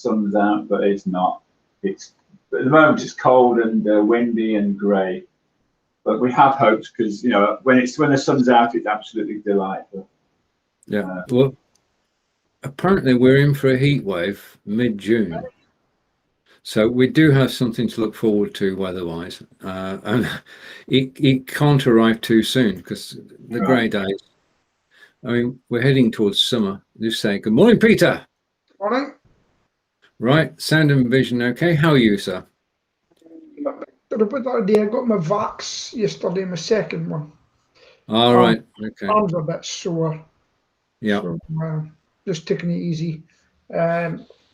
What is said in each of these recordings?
sun's out, but it's not. It's at the moment it's cold and windy and grey. But we have hopes because when the sun's out, it's absolutely delightful. Yeah. Well, apparently we're in for a heat wave mid-June. So we do have something to look forward to weather-wise, and it can't arrive too soon because the grey days. I mean, we're heading towards summer. Just say good morning, Peter. Morning. Right, sound and vision. Okay, how are you, sir? I got my vax yesterday, my second one. All right. Okay. Arms a bit sore. Yeah. So, just taking it easy.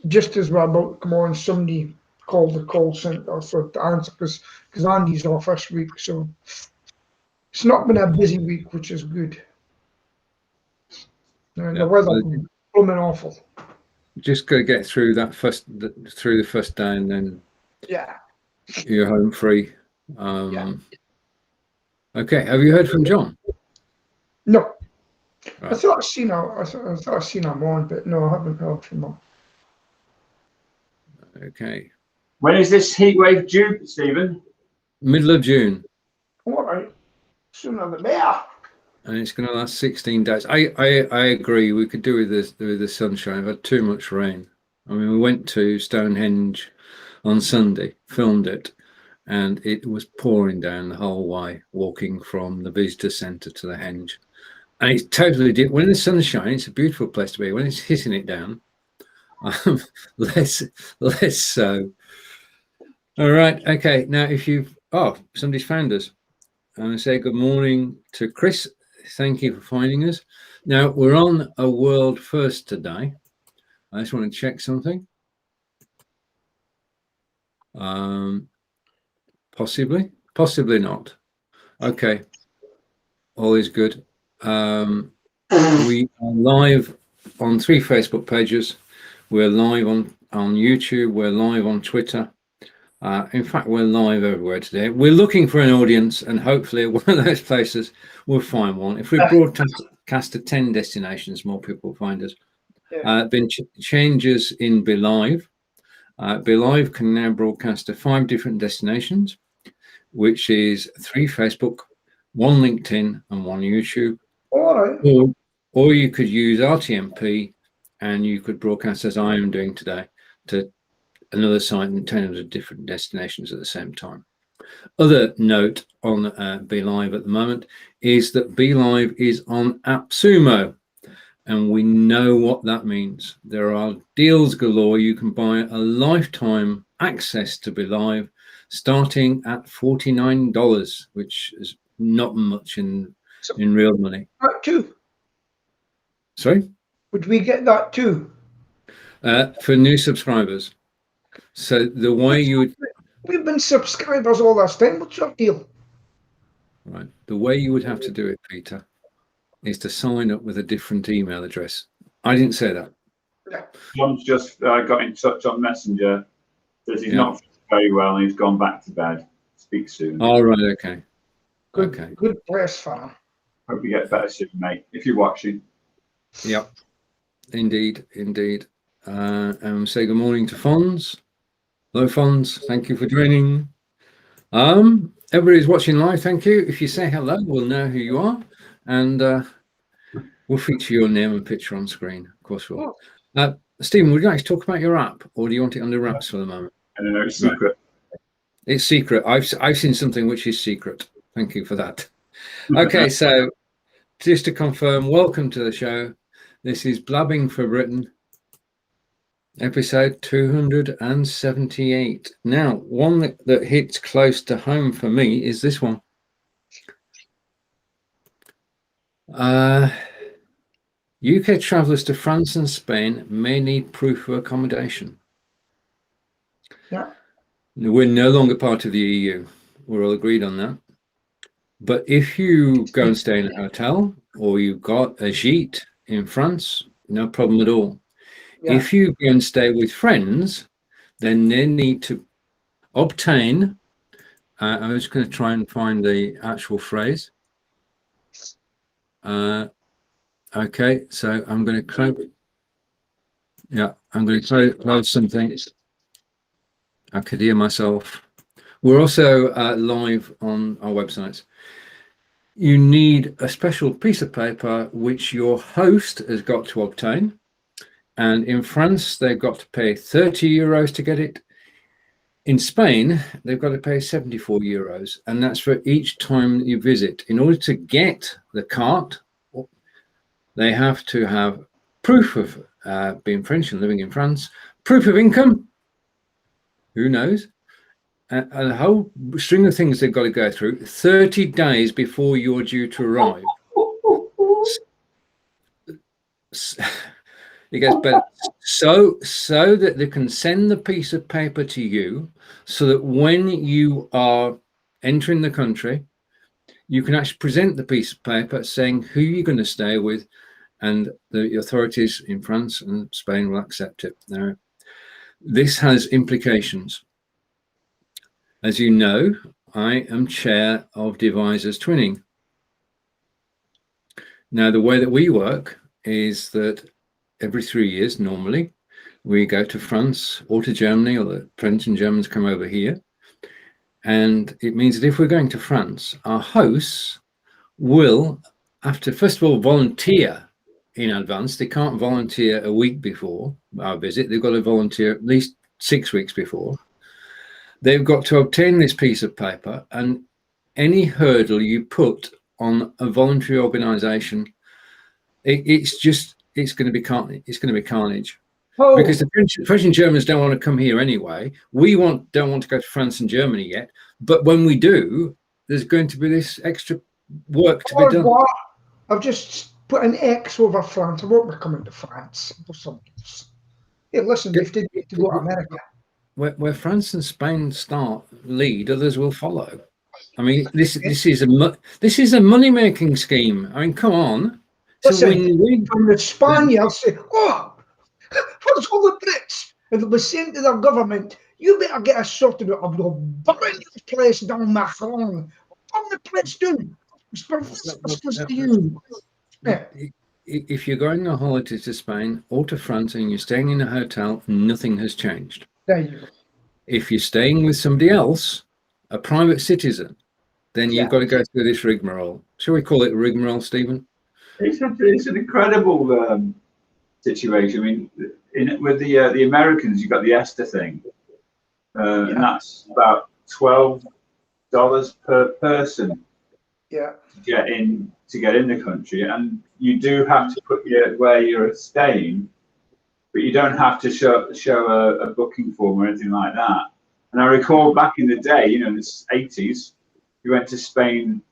Just as we're about to come on, somebody called the call centre to answer because Andy's off this week, so it's not been a busy week, which is good. And the weather blooming awful. Just got to get through that through the first day, and then you're home free. Okay. Have you heard from John? No. Right. I thought I seen him on, but no, I haven't heard from him. Okay. When is this heat wave due, Stephen? Middle of June. All right. Sooner the better. And it's going to last 16 days. I agree. We could do with the sunshine. I've had too much rain. I mean, we went to Stonehenge on Sunday, filmed it, and it was pouring down the whole way, walking from the visitor centre to the henge. And it's totally different. When the sun's shining, it's a beautiful place to be. When it's hitting it down, less so. All right. Okay. Now, somebody's found us. I'm going to say good morning to Chris. Thank you for finding us. Now, we're on a world first today. I just want to check something. Possibly not. Okay. All is good. We are live on 3 Facebook pages. We're live on YouTube. We're live on Twitter. In fact, we're live everywhere today. We're looking for an audience, and hopefully at one of those places we'll find one. If we broadcast to 10 destinations, more people will find us. Been changes in Be.Live. Be.Live can now broadcast to 5 different destinations, which is 3 Facebook, 1 LinkedIn, and 1 YouTube. All right. Or you could use RTMP, and you could broadcast, as I am doing today, to another site and 10 other different destinations at the same time. Other note on Be.Live at the moment is that Be.Live is on AppSumo, and we know what that means. There are deals galore. You can buy a lifetime access to Be.Live starting at $49, which is not much in real money. That too. Sorry? Would we get that too? For new subscribers. So the way you would... We've been subscribers all this time. What's your deal? Right. The way you would have to do it, Peter, is to sign up with a different email address. I didn't say that. Yeah. John's just got in touch on Messenger. Says he's not very well and he's gone back to bed. Speak soon. All right. Okay. Good press for him. Hope you get better soon, mate, if you're watching. Yep. Indeed. Say good morning to Fonz. Hello, Fonz. Thank you for joining. Everybody's watching live. Thank you. If you say hello, we'll know who you are, and we'll feature your name and picture on screen. Of course, we'll. Stephen, would you like to talk about your app, or do you want it under wraps for the moment? I don't know. It's secret. Right. It's secret. I've seen something which is secret. Thank you for that. Okay, so just to confirm, welcome to the show. This is Blabbing for Britain. Episode 278. Now, one that hits close to home for me is this one. UK travellers to France and Spain may need proof of accommodation. Yeah. We're no longer part of the EU. We're all agreed on that. But if you go and stay in a hotel, or you've got a gîte in France, no problem at all. Yeah. If you go and stay with friends, then they need to obtain, I'm just going to try and find the actual phrase. Okay, so I'm going to Yeah, I'm going to close something. I could hear myself. We're also live on our websites. You need a special piece of paper which your host has got to obtain. And in France, they've got to pay 30 euros to get it. In Spain, they've got to pay 74 euros. And that's for each time you visit. In order to get the cart, they have to have proof of being French and living in France, proof of income, who knows, and a whole string of things they've got to go through 30 days before you're due to arrive. It gets better. So that they can send the piece of paper to you so that when you are entering the country, you can actually present the piece of paper saying who you're going to stay with, and the authorities in France and Spain will accept it. Now, this has implications. As you know, I am chair of Devisers Twinning. Now, the way that we work is that every 3 years, normally, we go to France or to Germany, or the French and Germans come over here. And it means that if we're going to France, our hosts will have to, first of all, volunteer in advance. They can't volunteer a week before our visit. They've got to volunteer at least 6 weeks before. They've got to obtain this piece of paper, and any hurdle you put on a voluntary organisation, it's going to be carnage. It's going to be carnage. Oh. Because the French and Germans don't want to come here anyway. We don't want to go to France and Germany yet. But when we do, there's going to be this extra work to be done. What? I've just put an X over France. I won't be coming to France. Hey, listen, if they need to go to America. Where France and Spain lead, others will follow. I mean, this is a money-making scheme. I mean, come on. Listen, from the Spaniards say, oh, what's all the Brits? And they'll be saying to their government, you better get us sorted out. I'll burn this place down, Macron. Burn the place down. It's for you. Yeah. If you're going on holiday to Spain or to France and you're staying in a hotel, nothing has changed. There you go. If you're staying with somebody else, a private citizen, then you've got to go through this rigmarole. Shall we call it rigmarole, Stephen? It's an incredible situation. I mean, with the Americans, you've got the ESTA thing, and that's about $12 per person. Yeah. To get in the country, and you do have to put where you're staying, but you don't have to show a booking form or anything like that. And I recall back in the day, in the 80s, you went to Spain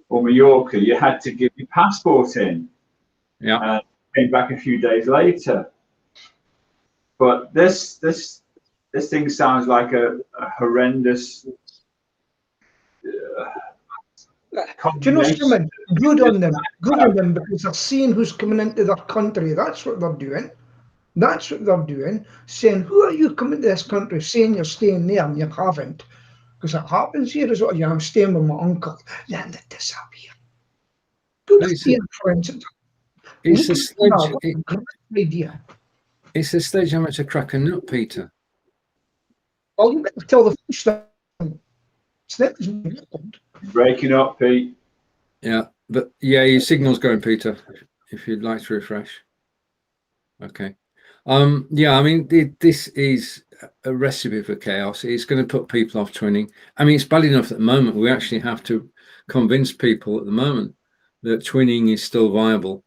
or Mallorca, you had to give your passport in. Yeah. Came back a few days later. But this thing sounds like a horrendous. Do you know something? Good on them, because they're seeing who's coming into their country. That's what they're doing. Saying, who are you coming to this country? Saying you're staying there and you haven't. Because it happens here as well. Yeah, I'm staying with my uncle. Then they disappear. Good for instance. It's a sledge. Great idea. It's a sledge how much a crack a nut, Peter. Well, you better tell the fish that. Breaking up, Pete. Yeah, but your signal's going, Peter. If you'd like to refresh. Okay. Yeah, I mean, this is a recipe for chaos. It's going to put people off twinning. I mean, it's bad enough at the moment. We actually have to convince people at the moment that twinning is still viable,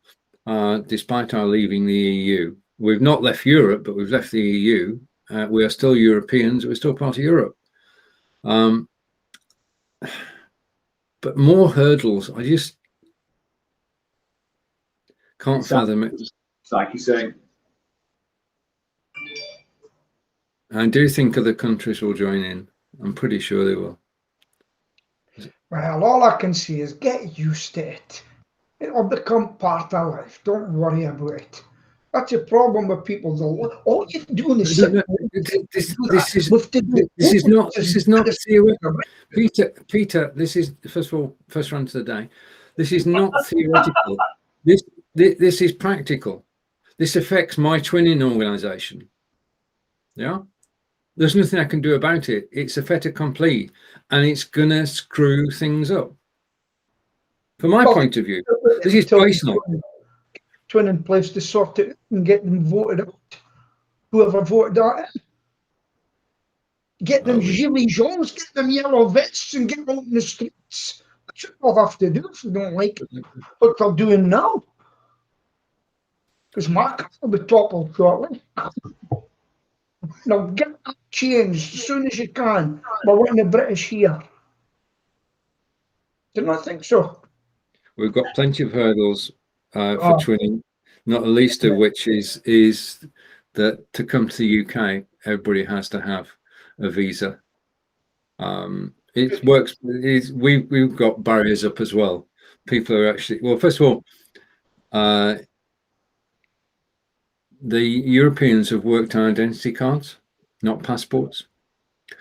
despite our leaving the EU. We've not left Europe, but we've left the EU. We are still Europeans. We're still part of Europe. But more hurdles. I just can't fathom it. It's like you're saying. I do think other countries will join in. I'm pretty sure they will. Well, all I can say is get used to it. It'll become part of life. Don't worry about it. That's a problem with people. All you're doing is This is not theoretical. Peter, this is first run to the day. This is not theoretical. This is practical. This affects my twinning organisation. Yeah, there's nothing I can do about it. It's a fait accompli, and it's gonna screw things up. From my point of view, this is personal. Twinning place to sort it and get them voted out. Whoever voted that in. Get them gilets jaunes, get them yellow vests, and get them out in the streets. That's what they'll have to do if they don't like it. What they're doing now. Because my car will be toppled shortly. Now get that changed as soon as you can. We're wanting the British here. Do you not think so? We've got plenty of hurdles for twinning, not the least of which is that to come to the UK, everybody has to have a visa. It works. We've got barriers up as well. People are actually, well, first of all, the Europeans have worked on identity cards, not passports.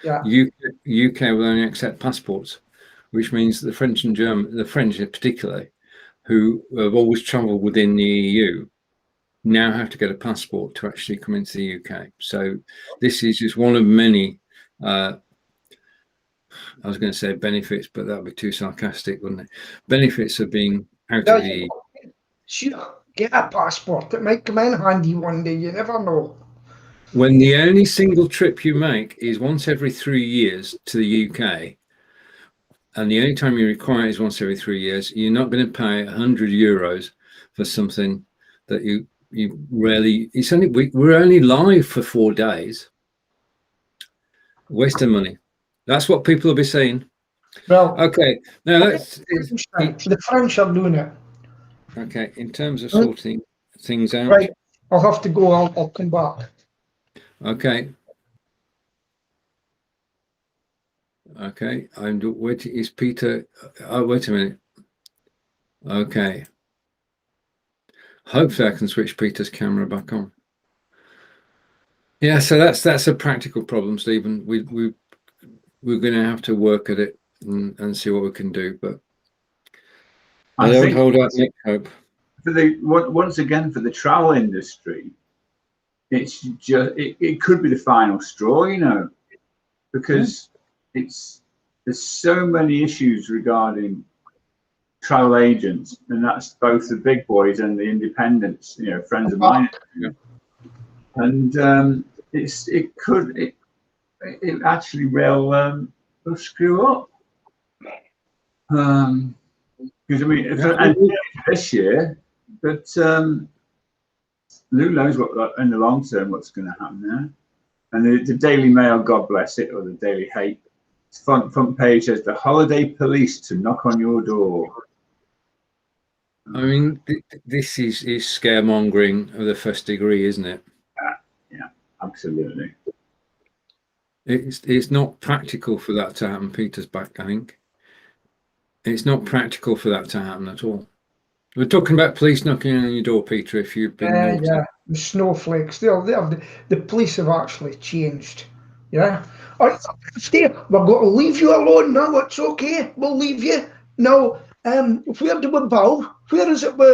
Yeah. UK will only accept passports, which means the French and German, the French in particular, who have always travelled within the EU, now have to get a passport to actually come into the UK. So this is just one of many, I was going to say benefits, but that would be too sarcastic, wouldn't it? Benefits of being out of the EU. Sure, get a passport. It might come in handy one day, you never know. When the only single trip you make is once every 3 years to the UK, and the only time you require it is once every 3 years, you're not going to pay €100 for something that you rarely. It's only we're only live for 4 days. Waste of money. That's what people will be saying. Well, okay. Now the French are doing it. Okay, in terms of sorting things out. Right, I'll have to go. I'll come back. Okay. Okay, I'm waiting. Is Peter? Oh, wait a minute. Okay. Hopefully, I can switch Peter's camera back on. Yeah, so that's a practical problem, Stephen. We're going to have to work at it and see what we can do, but I don't hold out much hope. Once again, for the travel industry, it's just it could be the final straw, you know, because there's so many issues regarding travel agents, and that's both the big boys and the independents, you know, friends of mine. Yeah. And it actually will screw up. Because I mean, this year, but who knows what in the long term what's going to happen there. And the Daily Mail, God bless it, or the Daily Hate, front page says the holiday police to knock on your door. I mean, this is scaremongering of the first degree, isn't it? Yeah, absolutely. It's not practical for that to happen. Peter's back, I think. It's not practical for that to happen at all. We're talking about police knocking on your door, Peter. If you've been yeah, the snowflakes. The police have actually changed. Yeah. Steve, we're going to leave you alone now. It's okay. We'll leave you now. Where do we bow? Where is it? We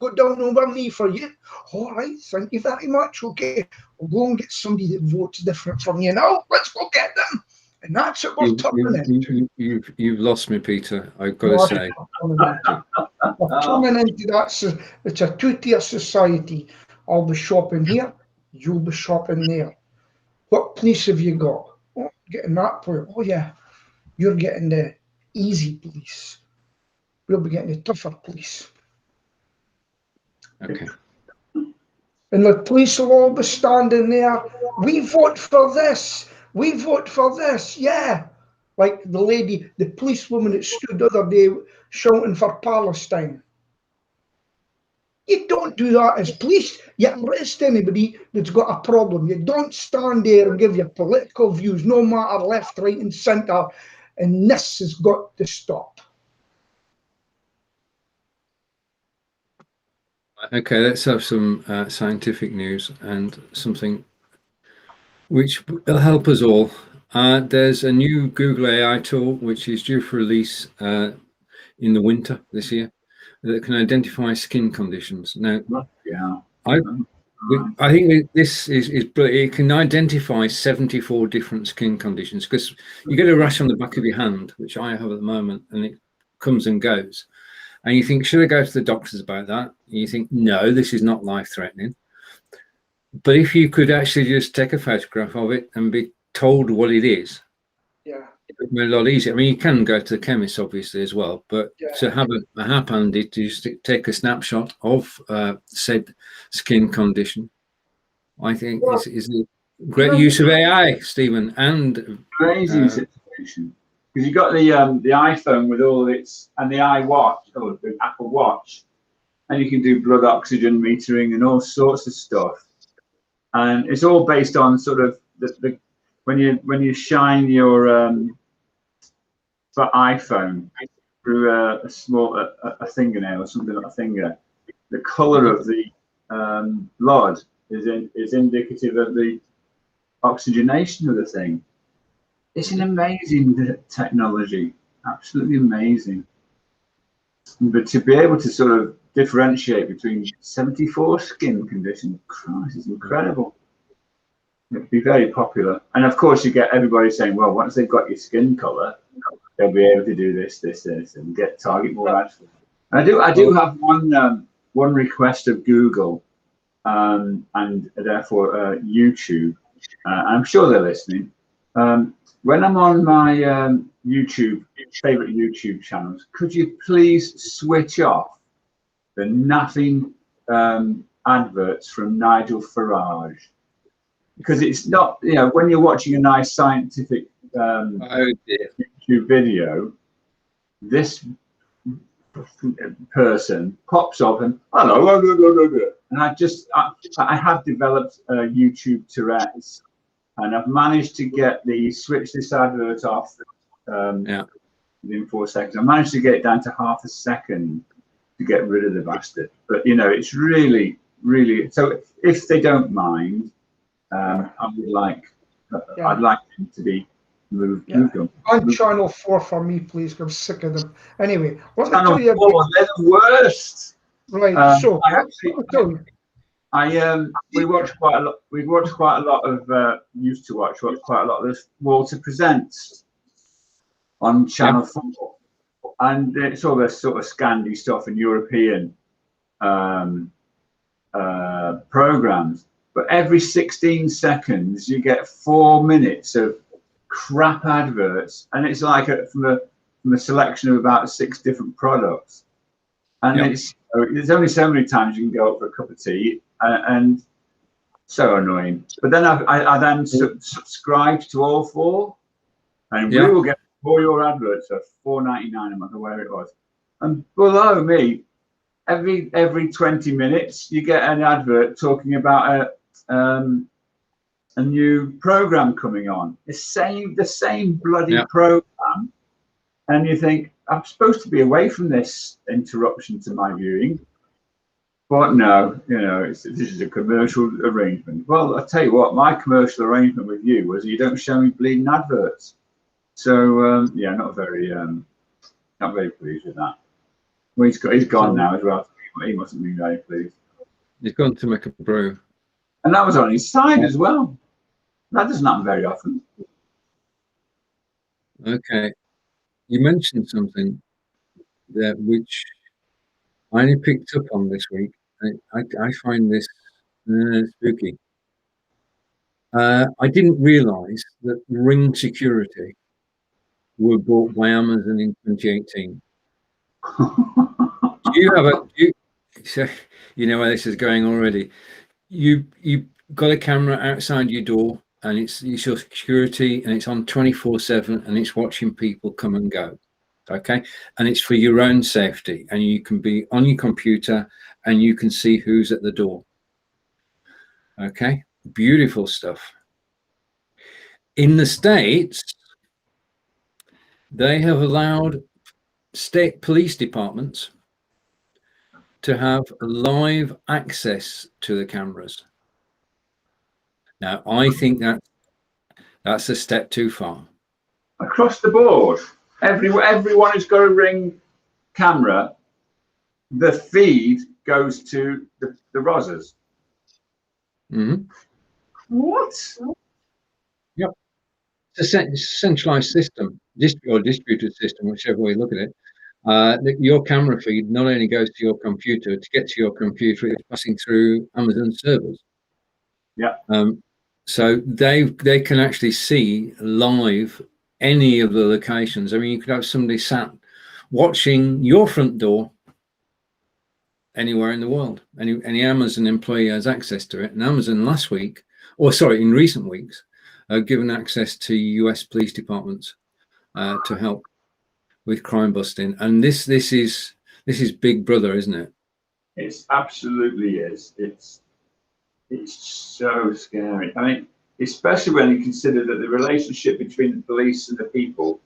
put down on one knee for you. All right. Thank you very much. Okay. We'll go and get somebody that votes different from you now. Let's go get them. And that's what we're turning into. You've lost me, Peter. I've got to say. We're turning into that. It's a two-tier society. I'll be shopping here. You'll be shopping there. What police have you got? Oh, getting that point. Oh yeah, you're getting the easy police. We'll be getting the tougher police. Okay. And the police will all be standing there. We vote for this. We vote for this. Yeah. Like the policewoman that stood the other day shouting for Palestine. You don't do that as police. You arrest anybody that's got a problem. You don't stand there and give your political views, no matter left, right, and centre. And this has got to stop. Okay, let's have some scientific news and something which will help us all. There's a new Google AI tool which is due for release in the winter this year that can identify skin conditions. Now, I think this is brilliant. It can identify 74 different skin conditions, because you get a rash on the back of your hand, which I have at the moment, and it comes and goes. And you think, should I go to the doctors about that? And you think, no, this is not life-threatening. But if you could actually just take a photograph of it and be told what it is, Yeah. it would be a lot easier. I mean, you can go to the chemist, obviously, as well, but to have a hap handy to just take a snapshot of said skin condition, I think is a great use of AI, Stephen, and crazy situation. Because you got the iPhone with all its, and the iWatch, or the Apple Watch, and you can do blood oxygen metering and all sorts of stuff. And it's all based on sort of the when you shine your iPhone through a small a fingernail or something like a finger, the colour of the blood is indicative of the oxygenation of the thing. It's an amazing technology, absolutely amazing. But to be able to sort of differentiate between 74 skin conditions, Christ, it's incredible. It'd be very popular. And of course, you get everybody saying, well, once they've got your skin colour, they'll be able to do this, and target more ads. And I do have one request of Google, and therefore YouTube. I'm sure they're listening. When I'm on my favorite YouTube channels, could you please switch off the naffing adverts from Nigel Farage? Because it's not, when you're watching a nice scientific YouTube video, this person pops up and hello, and I have developed YouTube Tourette's. And I've managed to switch this advert off within 4 seconds. I managed to get it down to half a second to get rid of the bastard. But it's really, really. So if they don't mind, I'd like them to be moved on. On channel 4 for me, please. I'm sick of them. Anyway, channel 4, they're the worst. Right. We watch quite a lot. We watch quite a lot of. Used to watch quite a lot of this Walter Presents on Channel 4, and it's all this sort of Scandi stuff and European programs. But every 16 seconds, you get 4 minutes of crap adverts, and it's like from a selection of about 6 different products. And there's only so many times you can go up for a cup of tea, and so annoying. But then I then subscribed to all 4, and we will get all your adverts for $4.99 a month, or whatever it was. And below me, every 20 minutes, you get an advert talking about a new program coming on. The same bloody program, and you think, I'm supposed to be away from this interruption to my viewing, but no, this is a commercial arrangement. Well, I tell you what, my commercial arrangement with you was you don't show me bleeding adverts. So not very pleased with that. Well, he's gone now as well. He mustn't be very pleased. He's gone to make a brew, and that was on his side as well. That doesn't happen very often. Okay. You mentioned something there which I only picked up on this week. I find this spooky. I didn't realise that Ring Security were bought by Amazon in 2018. You know where this is going already. You got a camera outside your door, and it's your security, and it's on 24/7, and it's watching people come and go. Okay, and it's for your own safety, and you can be on your computer and you can see who's at the door. Okay, beautiful stuff. In the States, they have allowed state police departments to have live access to the cameras. Now, I think that's a step too far. Across the board, everyone who's got a Ring camera, the feed goes to the Rozzers. Mm-hmm. What? Yep. It's a centralized system, or distributed system, whichever way you look at it. Your camera feed not only goes to your computer, to get to your computer, it's passing through Amazon servers. Yeah. So they can actually see live any of the locations. I mean, you could have somebody sat watching your front door anywhere in the world. Any Amazon employee has access to it. And Amazon in recent weeks, given access to US police departments to help with crime busting. And this is Big Brother, isn't it? It absolutely is. It's so scary. I mean, especially when you consider that the relationship between the police and the people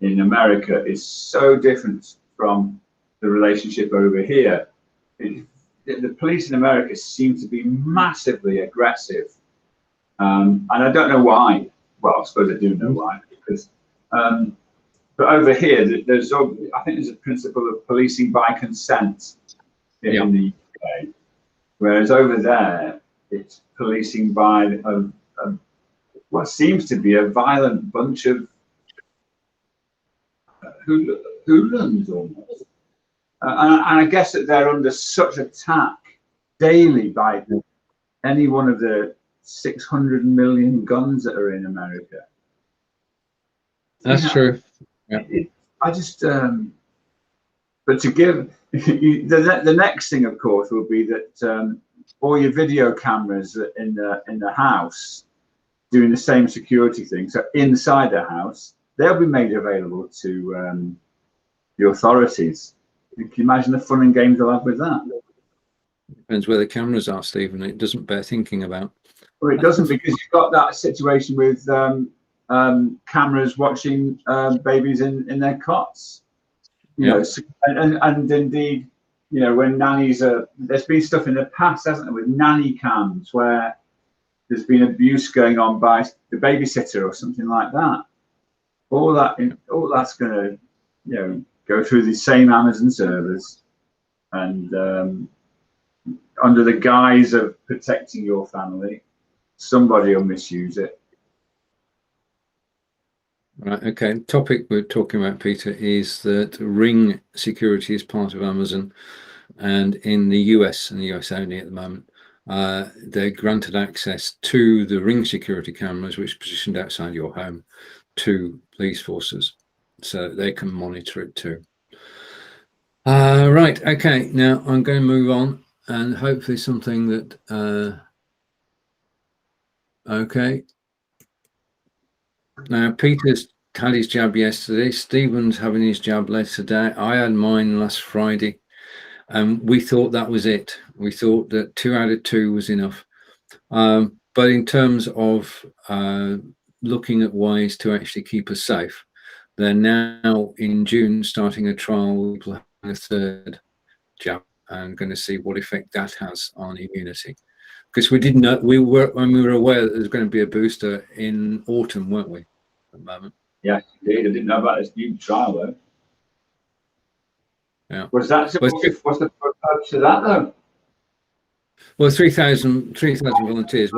in America is so different from the relationship over here. The police in America seem to be massively aggressive, and I don't know why. Well, I suppose I do know why, because but over here, I think there's a principle of policing by consent in the UK, whereas over there it's policing by what seems to be a violent bunch of hooligans almost. And I guess that they're under such attack daily by any one of the 600 million guns that are in America. That's true. Yeah. I just, but to give, the next thing, of course, will be that all your video cameras in the house doing the same security thing. So inside the house, they'll be made available to the authorities. Can you imagine the fun and games they'll have with that? Depends where the cameras are, Stephen. It doesn't bear thinking about. Well, it doesn't, because you've got that situation with cameras watching babies in their cots. You know, and indeed, you know, when nannies there's been stuff in the past, hasn't there, with nanny cams where there's been abuse going on by the babysitter or something like that. All that's going to, you know, go through the same Amazon servers, and under the guise of protecting your family, somebody will misuse it. Right. Okay. The topic we're talking about, Peter, is that Ring security is part of Amazon, and in the US and the US only at the moment, they're granted access to the Ring security cameras, which are positioned outside your home, to police forces, so they can monitor it too. Right. Okay. Now I'm going to move on, and hopefully something that. Okay. Now, Peter's had his jab yesterday. Stephen's having his jab later today. I had mine last Friday, and we thought that was it. We thought that 2 out of 2 was enough. But in terms of looking at ways to actually keep us safe, they're now in June starting a trial with a 3rd jab and going to see what effect that has on immunity. Because we didn't know, we were aware that there's going to be a booster in autumn, weren't we? At the moment. Yeah, indeed. I didn't know about this new trial though. Yeah. What's the purpose of that though? Well, 3,000 volunteers.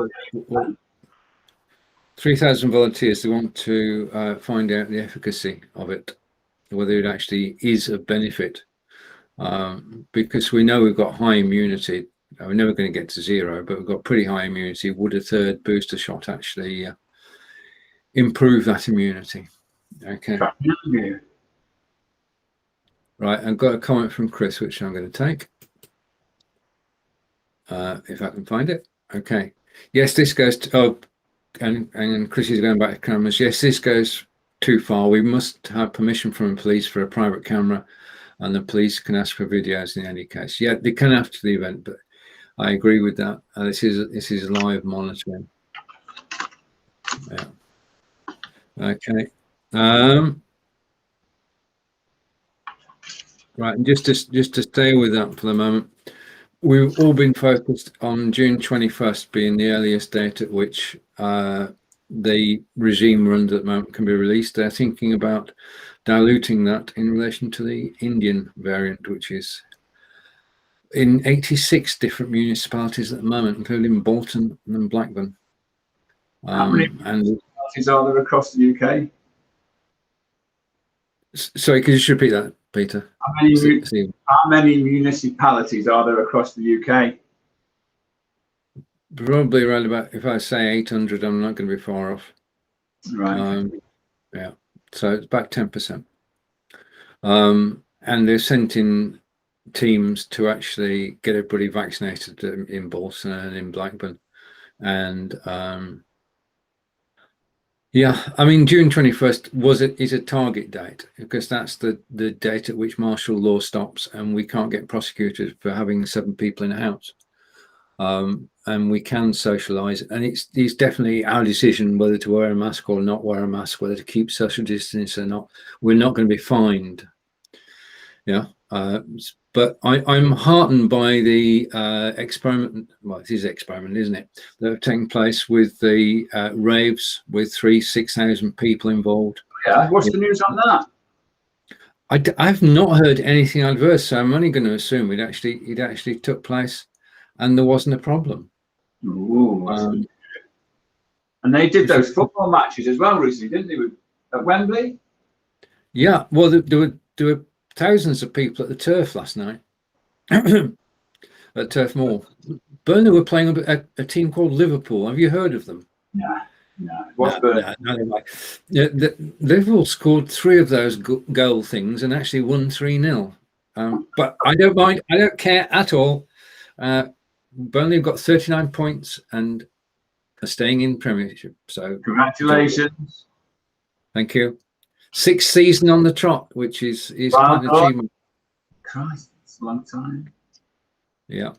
3,000 volunteers. They want to find out the efficacy of it, whether it actually is a benefit, because we know we've got high immunity. We're never going to get to 0, but we've got pretty high immunity. Would a 3rd booster shot actually improve that immunity? Okay. Right, I've got a comment from Chris, which I'm going to take. If I can find it. Okay. Yes, this goes to, and Chris is going back to cameras. Yes, this goes too far. We must have permission from the police for a private camera, and the police can ask for videos in any case. Yeah, they can after the event, but I agree with that. This is live monitoring. Yeah. Okay. Right, and just to stay with that for the moment, we've all been focused on June 21st being the earliest date at which the regime runs at the moment can be released. They're thinking about diluting that in relation to the Indian variant, which is in 86 different municipalities at the moment, including Bolton and Blackburn. How many And municipalities are there across the UK? sorry, could you just repeat that, Peter? How many municipalities are there across the UK? Probably around about, if I say 800, I'm not going to be far off. Right. Yeah, so it's about 10%. And they've sent in teams to actually get everybody vaccinated in Bolton and in Blackburn. And yeah, I mean, June 21st is a target date, because that's the date at which martial law stops, and we can't get prosecuted for having 7 people in a house. And we can socialise, and it's definitely our decision whether to wear a mask or not wear a mask, whether to keep social distance or not. We're not going to be fined. Yeah, but I'm heartened by the experiment. Well, it is an experiment, isn't it? That have taken place with the raves with 6,000 people involved. Yeah, what's the news on that? I've not heard anything adverse, so I'm only going to assume it actually took place, and there wasn't a problem. Ooh, and they did those football matches as well recently, didn't they? At Wembley. Yeah, well, there were thousands of people at the Turf last night, at Turf Moor. Burnley were playing a team called Liverpool. Have you heard of them? No. What's Burnley? No. Liverpool scored 3 of those goal things and actually won 3-0. But I don't mind. I don't care at all. Burnley have got 39 points and are staying in Premiership. So congratulations. Thank you. 6th season on the trot, which is quite an achievement. Christ, it's a long time. Yeah.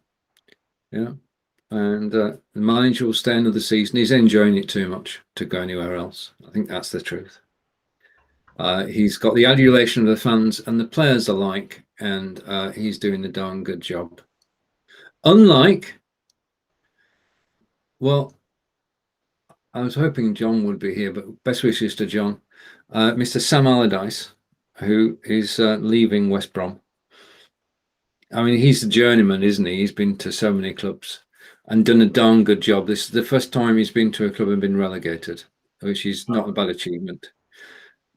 And the manager will stay another season. He's enjoying it too much to go anywhere else. I think that's the truth. He's got the adulation of the fans and the players alike, and he's doing a darn good job. Unlike, well, I was hoping John would be here, but best wishes to John. Mr. Sam Allardyce, who is leaving West Brom. I mean, he's a journeyman, isn't he? He's been to so many clubs and done a darn good job. This is the first time he's been to a club and been relegated, which is not a bad achievement.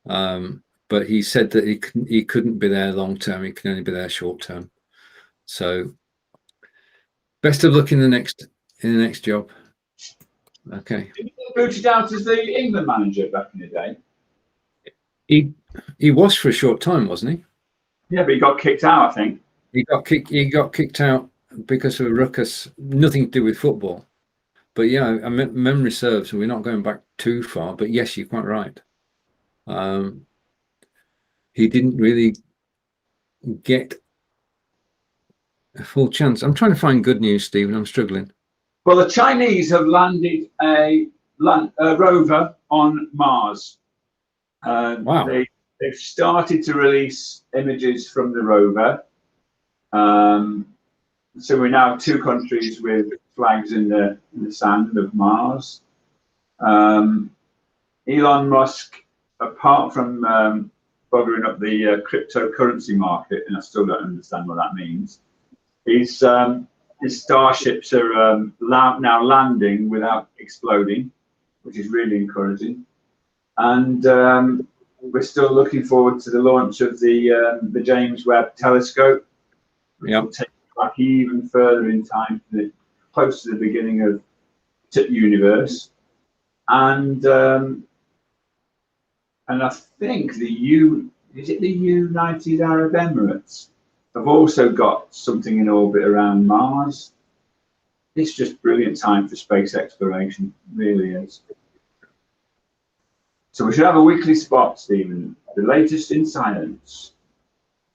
But he said that he couldn't be there long term. He can only be there short term. So best of luck in the next job. Okay. Did he get booted out as the England manager back in the day? He was for a short time, wasn't he? Yeah, but he got kicked out, I think. He got kicked out because of a ruckus, nothing to do with football. But yeah, memory serves, and we're not going back too far. But yes, you're quite right. He didn't really get a full chance. I'm trying to find good news, Stephen. I'm struggling. Well, the Chinese have landed a rover on Mars. Wow. They've started to release images from the rover. So we're now 2 countries with flags in the sand of Mars. Elon Musk, apart from buggering up the cryptocurrency market, and I still don't understand what that means, his starships are now landing without exploding, which is really encouraging. And we're still looking forward to the launch of the James Webb Telescope, which will take it back even further in time, close to the beginning of the universe. And I think the United Arab Emirates have also got something in orbit around Mars. It's just brilliant time for space exploration, really is. So we should have a weekly spot, Stephen. The latest in science.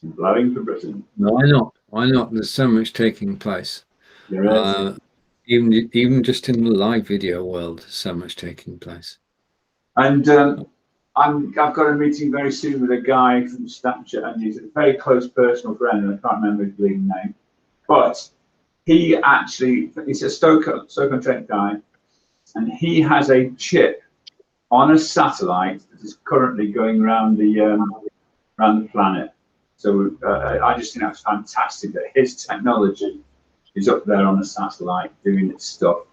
Blowing for Britain. No, why not? Why not? There's so much taking place. There is. Even just in the live video world, so much taking place. And I've got a meeting very soon with a guy from Snapchat, and he's a very close personal friend, and I can't remember his bleeding name. But he's a Stoke-on-Trent guy, and he has a chip on a satellite that is currently going around the planet. So I just think that's fantastic that his technology is up there on the satellite doing its stuff.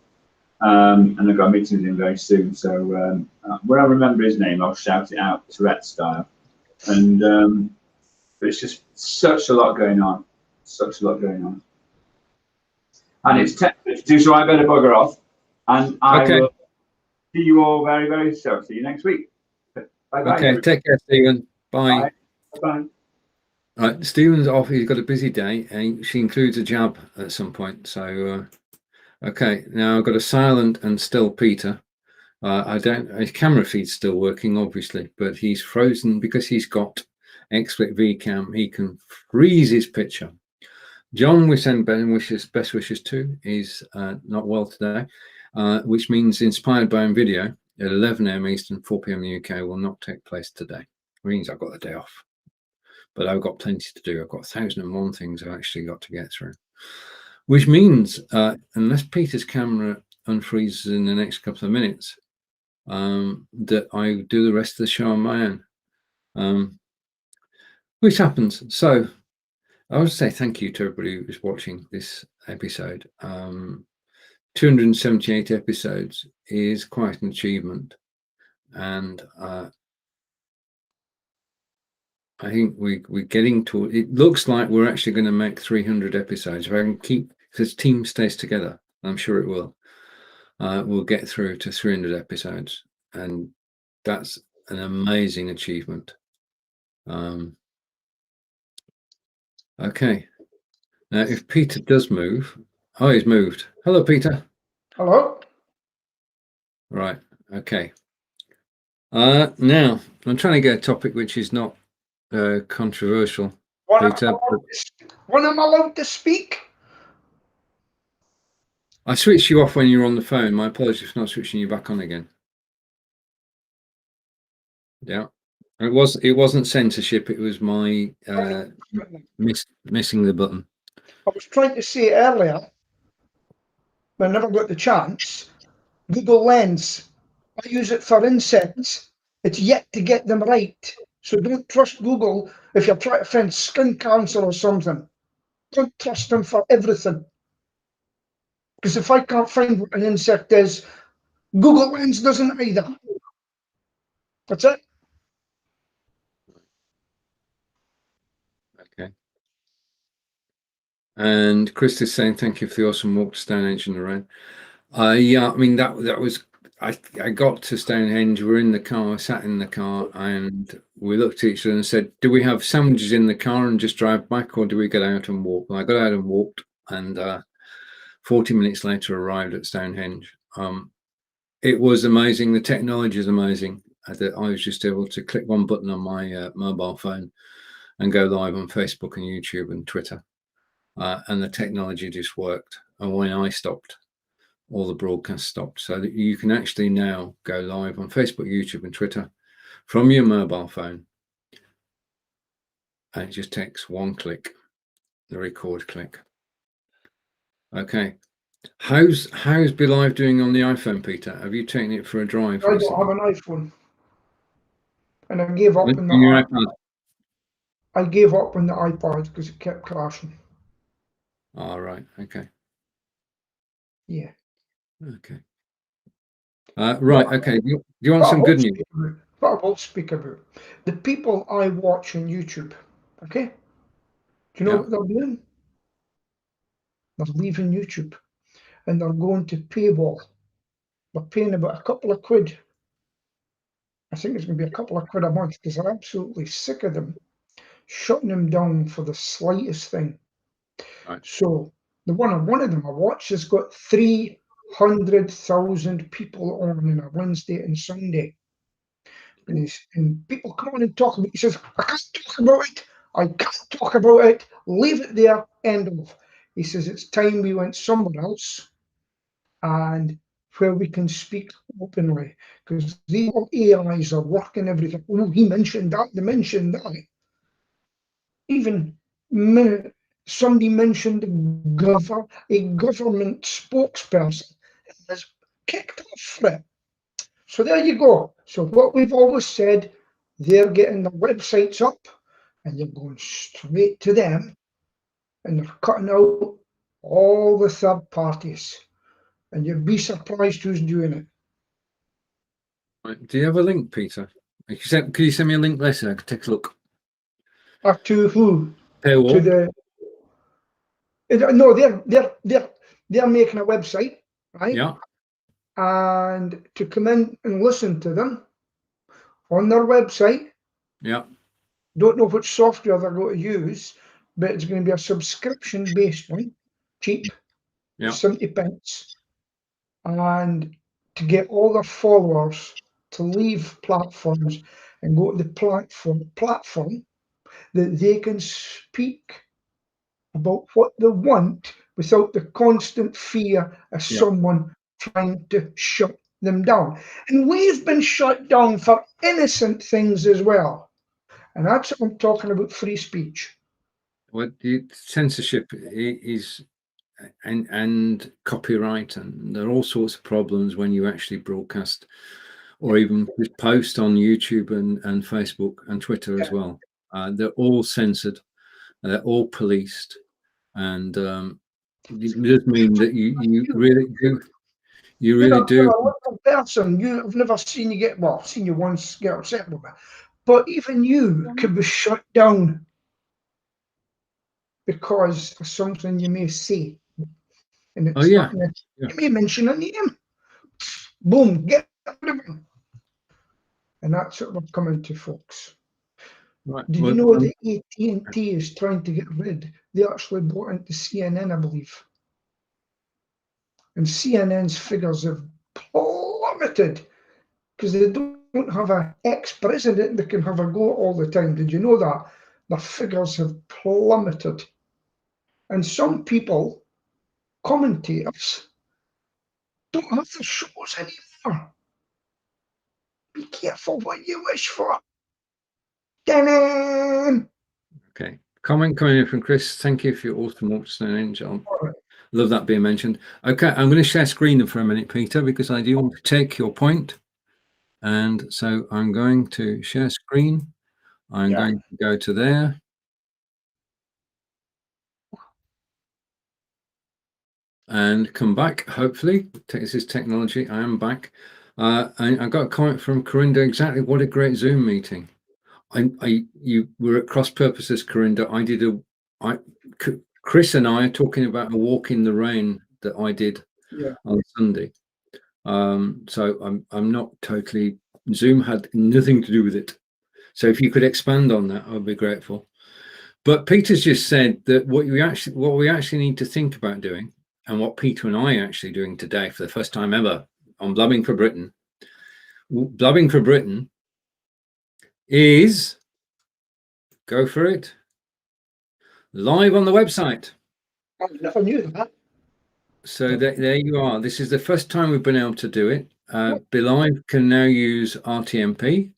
And I've got a meeting with him very soon. So when I remember his name, I'll shout it out Tourette style. And but it's just such a lot going on, such a lot going on. And it's 10:52, so I better bugger off. And I will see you all very, very soon. See you next week. Bye-bye. Okay, take care, Stephen. Bye. Bye. Right, Stephen's off. He's got a busy day, and she includes a jab at some point. So, okay, now I've got a silent and still Peter. His camera feed's still working, obviously, but he's frozen because he's got XSplit VCam. He can freeze his picture. John, we send best wishes to. He's not well today, which means Inspired by Video at 11 a.m. Eastern, 4 p.m. UK will not take place today. It means I've got the day off, but I've got plenty to do. I've got 1,001 things I've actually got to get through, which means unless Peter's camera unfreezes in the next couple of minutes, that I do the rest of the show on my own, which happens. So I would say thank you to everybody who was watching this episode. 278 episodes is quite an achievement, and I think we're getting to it. Looks like we're actually going to make 300 episodes. If I can keep, if this team stays together, I'm sure it will. We'll get through to 300 episodes, and that's an amazing achievement. Okay, now if Peter does move, oh, he's moved. Hello, Peter. Hello. Right. Okay. Now I'm trying to get a topic which is not controversial. Peter, When I'm allowed to speak. I switched you off when you were on the phone. My apologies for not switching you back on again. Yeah, it wasn't censorship. It was my missing the button. I was trying to say earlier, but I never got the chance. Google Lens. I use it for insects. It's yet to get them right. So don't trust Google if you're trying to find skin cancer or something. Don't trust them for everything. Because if I can't find what an insect is, Google Lens doesn't either. That's it. Okay. And Chris is saying thank you for the awesome walk to Stonehenge in the rain. Yeah, I mean that was I got to Stonehenge. We're in the car, sat in the car, and we looked at each other and said, "Do we have sandwiches in the car and just drive back, or do we get out and walk?" Well, I got out and walked, and 40 minutes later arrived at Stonehenge. It was amazing. The technology is amazing. I was just able to click one button on my mobile phone and go live on Facebook and YouTube and Twitter, and the technology just worked. And when I stopped, all the broadcasts stopped, so that you can actually now go live on Facebook, YouTube, and Twitter from your mobile phone, and it just takes one click, the record click. Okay, how's Be.Live doing on the iPhone, Peter? Have you taken it for a drive? I don't have an iPhone, and I gave up on the iPad. I gave up on the iPad because it kept crashing. All right. Okay. Yeah. Okay. Right. Okay. Do you want some good news? But I will speak about the people I watch on YouTube. Okay. Do you know what they're doing? They're leaving YouTube, and they're going to paywall. They're paying about a couple of quid. I think it's going to be a couple of quid a month because they're absolutely sick of them shutting them down for the slightest thing. Right. So one of them I watch has got 300,000 people on a Wednesday and Sunday. And people come on and talk about it. He says, I can't talk about it. I can't talk about it. Leave it there. End of. He says, it's time we went somewhere else and where we can speak openly. Because the AIs are working everything. Oh, he mentioned that. They mentioned that. Even somebody mentioned a government spokesperson has kicked off for it. So there you go. So what we've always said, they're getting the websites up, and you're going straight to them, and they're cutting out all the third parties, and you'd be surprised who's doing it. Right. Do you have a link, Peter? Could you send me a link later? I could take a look. Or to who? Paywall? To the no, they're making a website, right? Yeah. And to come in and listen to them on their website. Yeah. Don't know which software they're going to use, but it's going to be a subscription-based one, cheap, Yeah. 70 pence, and to get all their followers to leave platforms and go to the platform that they can speak about what they want without the constant fear of someone trying to shut them down. And we've been shut down for innocent things as well. And that's what I'm talking about, free speech. Well, the censorship is and copyright, and there are all sorts of problems when you actually broadcast or even post on YouTube and Facebook and Twitter as well. They're all censored, they're all policed, and it does mean that you really do. You really do. You're a little person. I've never seen you get, well, I've seen you once get upset with me, but even you could be shut down because of something you may say. And it's you may mention a name. Boom, get rid of them. And that's what we're coming to, folks. Right. Did you know that AT&T is trying to get rid? They actually bought into CNN, I believe. And CNN's figures have plummeted because they don't have an ex-president that can have a go all the time. Did you know that? The figures have plummeted. And some people, commentators, don't have their shows anymore. Be careful what you wish for. Ta-da! Okay. Comment coming in from Chris. Thank you for your awesome walk to Stonehenge. Love that being mentioned. Okay, I'm going to share screen for a minute, Peter, because I do want to take your point. And so I'm going to share screen. I'm going to go to there. And come back, hopefully. This is technology. I am back. And I got a comment from Corinda. Exactly, what a great Zoom meeting. You were at Cross Purposes, Corinda. Chris and I are talking about a walk in the rain that I did on Sunday. So I'm not totally. Zoom had nothing to do with it. So if you could expand on that, I would be grateful. But Peter's just said that what we actually need to think about doing, and what Peter and I are actually doing today for the first time ever on Blubbing for Britain. Blubbing for Britain is, go for it, live on the website. I never knew that. So there you are. This is the first time we've been able to do it. Be.Live can now use RTMP.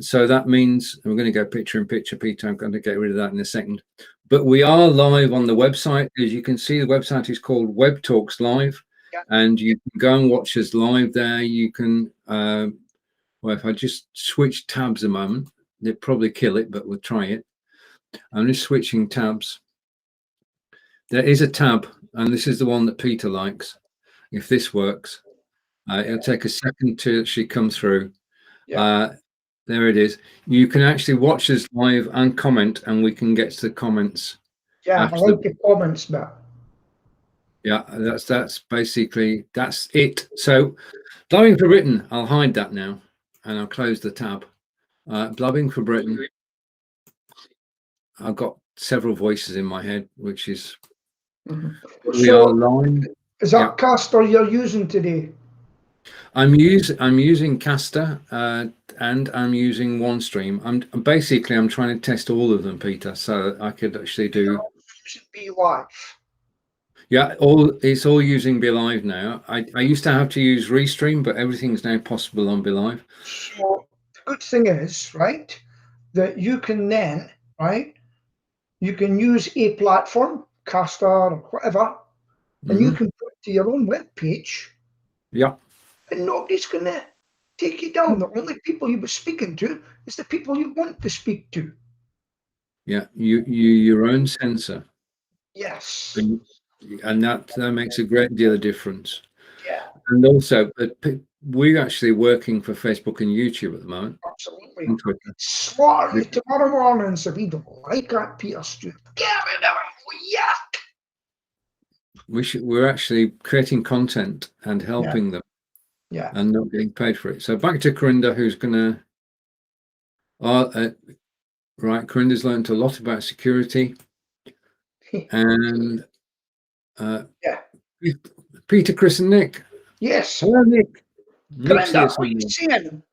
So that means we're going to go picture in picture, Peter. I'm going to get rid of that in a second. But we are live on the website. As you can see, the website is called Web Talks Live, and you can go and watch us live there. You can, well, if I just switch tabs a moment, they'd probably kill it, but we'll try it. I'm just switching tabs. There is a tab, and this is the one that Peter likes. If this works, it'll take a second to actually come through. There it is. You can actually watch us live and comment, and we can get to the comments. Yeah, I like the comments now. Yeah, that's basically, that's it. So Blubbing for Britain, I'll hide that now, and I'll close the tab. Blubbing for Britain. I've got several voices in my head, which is we are live. Is that Caster you're using today? I'm using Caster and I'm using OneStream. I'm trying to test all of them, Peter, so I could actually do Be.Live. Yeah, it's all using Be.Live now. I used to have to use Restream, but everything's now possible on Be.Live. So the good thing is, right, that you can then, right, you can use a platform, Caster or whatever, and you can put it to your own web page. Yeah. And nobody's going to take you down. The only people you were speaking to is the people you want to speak to. Yeah, your own sensor, Yes. and that makes a great deal of difference. Yeah, And also, we're actually working for Facebook and YouTube at the moment, absolutely. and Twitter. Slaughter you tomorrow morning, so we don't like that, Peter Stewart. Get rid of it, yeah. We're actually creating content and helping them, and not getting paid for it. So back to Corinda, who's gonna. Right, Corinda's learned a lot about security, and Peter, Chris, and Nick. Yes. Hello, Nick. Nick's Corinda, here what are you saying?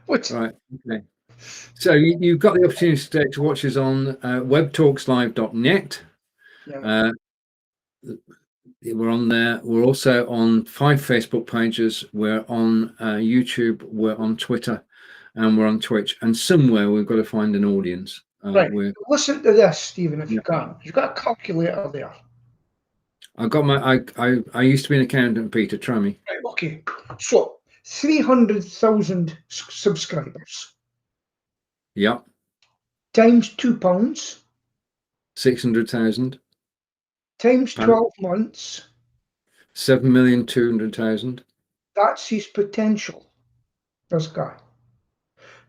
What? Right. Okay. So you've got the opportunity today to watch us on webtalkslive.net. We're on there. We're also on 5 Facebook pages. We're on YouTube. We're on Twitter, and we're on Twitch. And somewhere we've got to find an audience. Right. Listen to this, Stephen, if you can. You've got a calculator there. I got my. I used to be an accountant, Peter. Try me. Right. Okay. So 300,000 subscribers. Yep. Times £2. 600,000. Times 12 months. 7,200,000. That's his potential. This guy.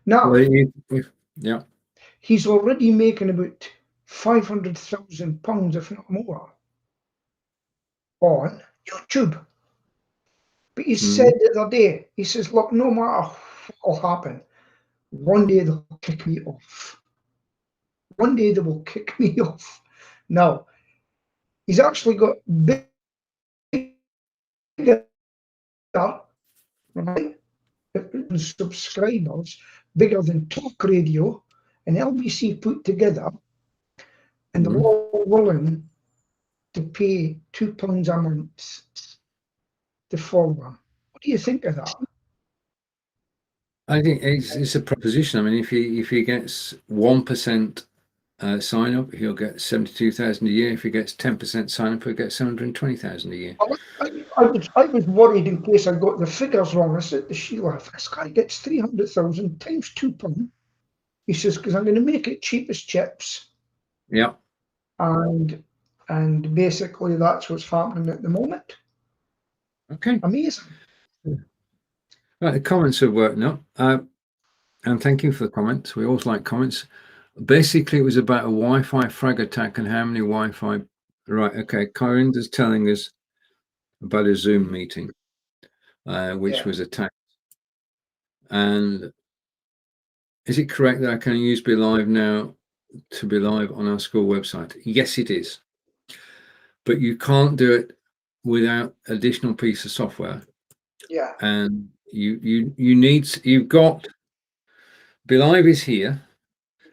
Now, yeah, he's already making about £500,000, if not more, on YouTube. But he said the other day, he says, look, no matter what will happen, one day they'll kick me off. One day they will kick me off. Now, he's actually got bigger, right, subscribers, bigger than Talk Radio and LBC put together, and they're all willing to pay £2 a month to follow him. What do you think of that? I think it's a proposition. I mean, if he gets 1% sign up, he'll get 72,000 a year. If he gets 10% sign up, he'll get 720,000 a year. I was worried in case I got the figures wrong. I said to Sheila, if this guy gets 300,000 times £2, he says, because I'm going to make it cheap as chips. Yeah. And basically that's what's happening at the moment. Okay. Amazing. Right, the comments are working up. And thank you for the comments. We always like comments. Basically, it was about a Wi-Fi frag attack and how many Wi-Fi. Right. Okay. Corinda's telling us about a Zoom meeting, which was attacked. And is it correct that I can use Be.Live now to be live on our school website? Yes, it is. But you can't do it without additional piece of software. Yeah. And you've got Be.Live is here,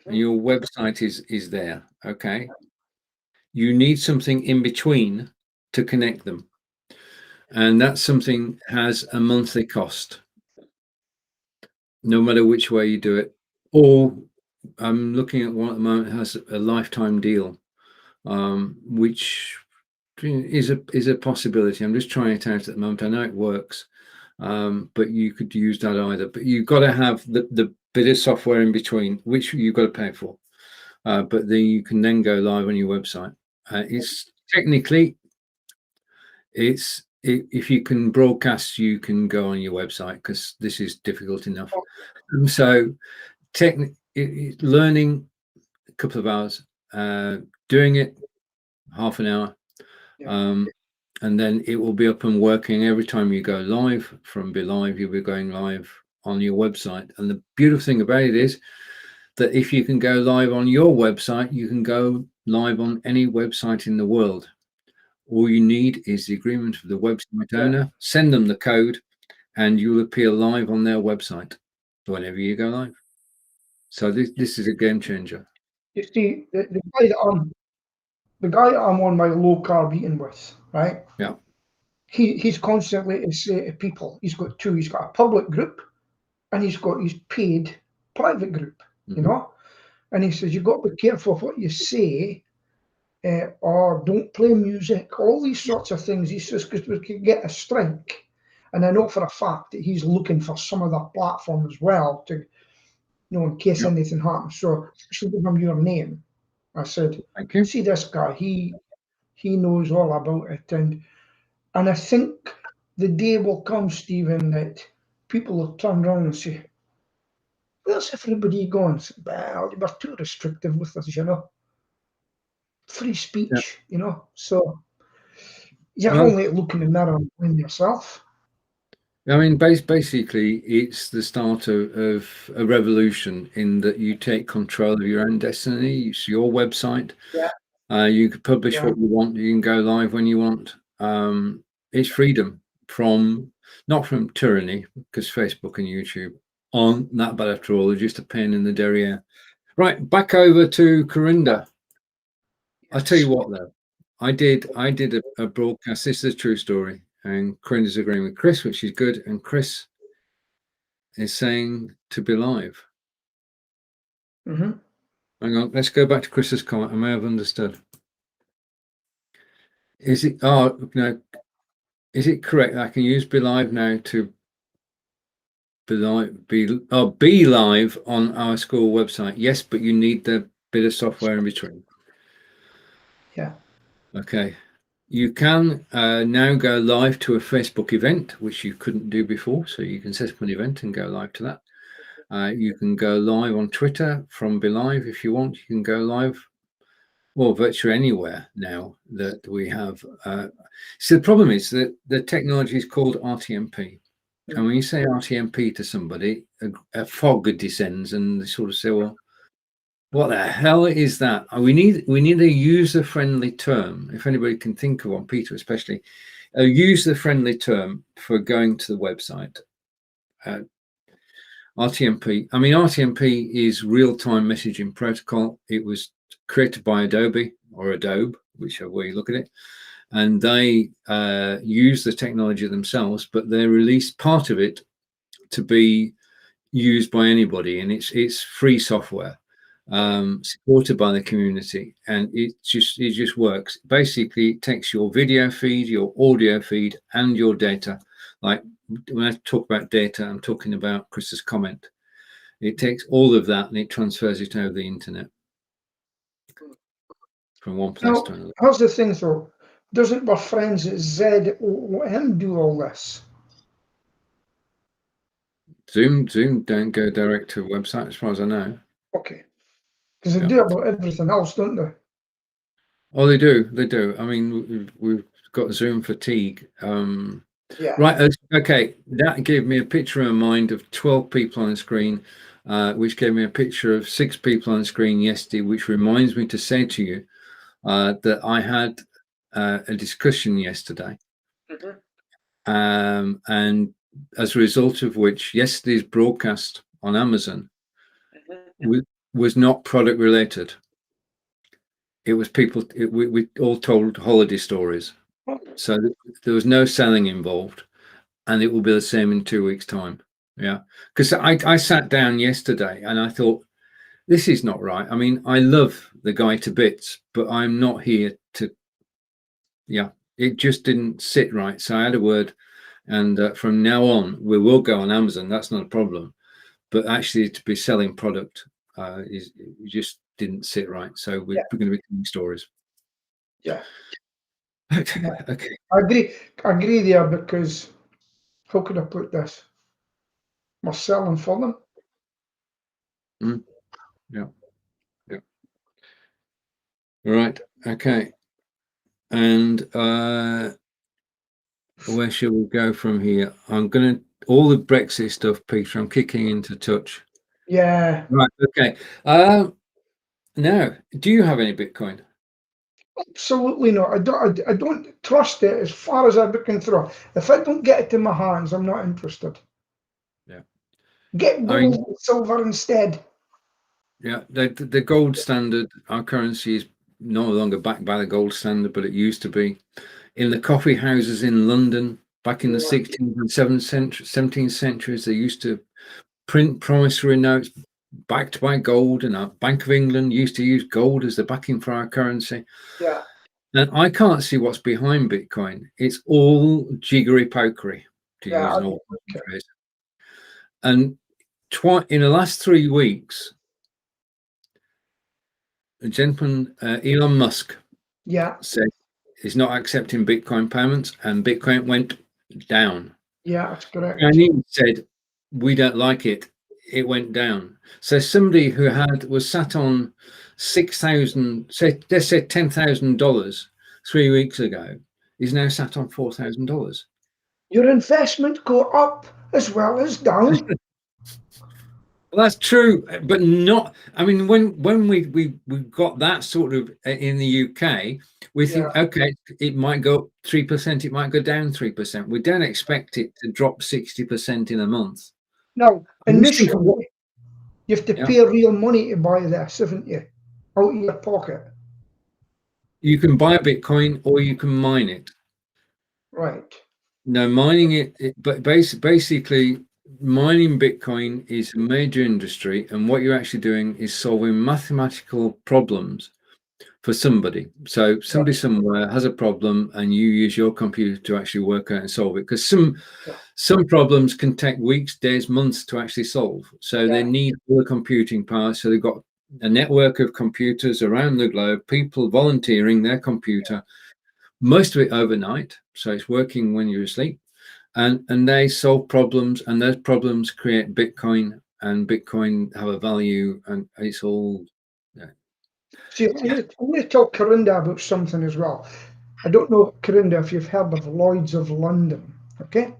and your website is there. Okay. You need something in between to connect them, and that something has a monthly cost, no matter which way you do it. Or I'm looking at one at the moment has a lifetime deal, which is a possibility. I'm just trying it out at the moment. I know it works, but you could use that either. But you've got to have the bit of software in between, which you've got to pay for. But then you can then go live on your website. It's technically, if you can broadcast, you can go on your website, because this is difficult enough. So, learning a couple of hours, doing it half an hour, and then it will be up and working every time you go live from Be.Live. You'll be going live on your website, and the beautiful thing about it is that if you can go live on your website, you can go live on any website in the world. All you need is the agreement of the website owner. Send them the code, and you'll appear live on their website whenever you go live. So this is a game changer. You see, the guy that I'm on my low carb eating with, right? Yeah. He's constantly to people. He's got two. He's got a public group, and he's got his paid private group. You know, and he says you've got to be careful of what you say, or don't play music. All these sorts of things. He says because we could get a strike. And I know for a fact that he's looking for some of that platform as well to in case Yep. anything happens. So I should give him your name. I said, Thank you. see this guy, he knows all about it. And I think the day will come, Stephen, that people will turn around and say, where's everybody going? Well, they were too restrictive with us, free speech, so you Well, only look in the mirror and blame yourself. I mean, basically, it's the start of a revolution in that you take control of your own destiny. It's your website. Yeah. You can publish Yeah. what you want. You can go live when you want. It's freedom not from tyranny, because Facebook and YouTube aren't that bad after all. They're just a pain in the derriere. Right, back over to Corinda. I'll tell you what, though. I did a broadcast. This is a true story. And Corinda's agreeing with Chris, which is good. And Chris is saying to Be.Live. Mm-hmm. Hang on, let's go back to Chris's comment. I may have understood. Is it correct that I can use Be.Live now to be live on our school website? Yes, but you need the bit of software in between. Yeah. Okay. You can now go live to a Facebook event, which you couldn't do before. So you can set up an event and go live to that. You can go live on Twitter from Be.Live if you want. You can go live, well, virtually anywhere now that we have. So the problem is that the technology is called RTMP. And when you say RTMP to somebody, a fog descends and they sort of say, well, what the hell is that? We need a user-friendly term, if anybody can think of one, Peter especially, a user-friendly term for going to the website. RTMP. I mean, RTMP is real-time messaging protocol. It was created by Adobe, whichever way you look at it, and they use the technology themselves, but they released part of it to be used by anybody, and it's free software, supported by the community, and it just works. Basically, it takes your video feed, your audio feed, and your data. Like when I talk about data, I'm talking about Chris's comment. It takes all of that and it transfers it over the internet from one place to another. Here's the thing, though. Doesn't our friends at ZOM do all this? Zoom don't go direct to a website, as far as I know. Okay. Because they do about everything else, don't they? Oh, they do. I mean, we've got Zoom fatigue. Yeah. Right. Okay. That gave me a picture in my mind of 12 people on the screen, which gave me a picture of 6 people on the screen yesterday, which reminds me to say to you that I had a discussion yesterday. Mm-hmm. And as a result of which, yesterday's broadcast on Amazon was not product related. It was people, we all told holiday stories. So there was no selling involved, and it will be the same in 2 weeks' time. Yeah. Because I sat down yesterday and I thought, this is not right. I mean, I love the guy to bits, but I'm not here to, it just didn't sit right. So I had a word, and from now on, we will go on Amazon. That's not a problem. But actually, to be selling product it just didn't sit right. So we're going to be telling stories. Yeah. Okay. I agree there, because how could I put this? We're selling for them. Yeah. Right. Okay. And where shall we go from here? I'm going to all the Brexit stuff, Peter. I'm kicking into touch. Yeah. Right. Okay. Now, do you have any Bitcoin? Absolutely not. I don't trust it as far as I can throw. If I don't get it in my hands, I'm not interested. Yeah. Get gold, silver instead. Yeah. The gold standard, our currency is no longer backed by the gold standard, but it used to be. In the coffee houses in London back in the 16th and 17th centuries, they used to print promissory notes backed by gold, and our Bank of England used to use gold as the backing for our currency. Yeah. And I can't see what's behind Bitcoin. It's all jiggery pokery, to use an old phrase. And in the last 3 weeks, a gentleman, Elon Musk, said he's not accepting Bitcoin payments, and Bitcoin went down. Yeah, that's correct. And he said, we don't like it. It went down. So somebody who was sat on $6,000, they said $10,000 3 weeks ago, is now sat on $4,000. Your investment go up as well as down. Well, that's true, but not. I mean, when we got that sort of in the UK, we think, okay, it might go up 3%, it might go down 3%. We don't expect it to drop 60% in a month. No, initially, you have to pay real money to buy this, haven't you? Out of your pocket. You can buy Bitcoin or you can mine it. Right. No, mining it, but basically, mining Bitcoin is a major industry, and what you're actually doing is solving mathematical problems for somebody. So somebody somewhere has a problem, and you use your computer to actually work out and solve it. Because some problems can take weeks, days, months to actually solve. So they need all the computing power. So they've got a network of computers around the globe, people volunteering their computer, most of it overnight. So it's working when you're asleep. And they solve problems, and those problems create Bitcoin, and Bitcoin have a value, and it's all. See, I'm going to talk Corinda about something as well. I don't know, Corinda, if you've heard of Lloyd's of London. Okay,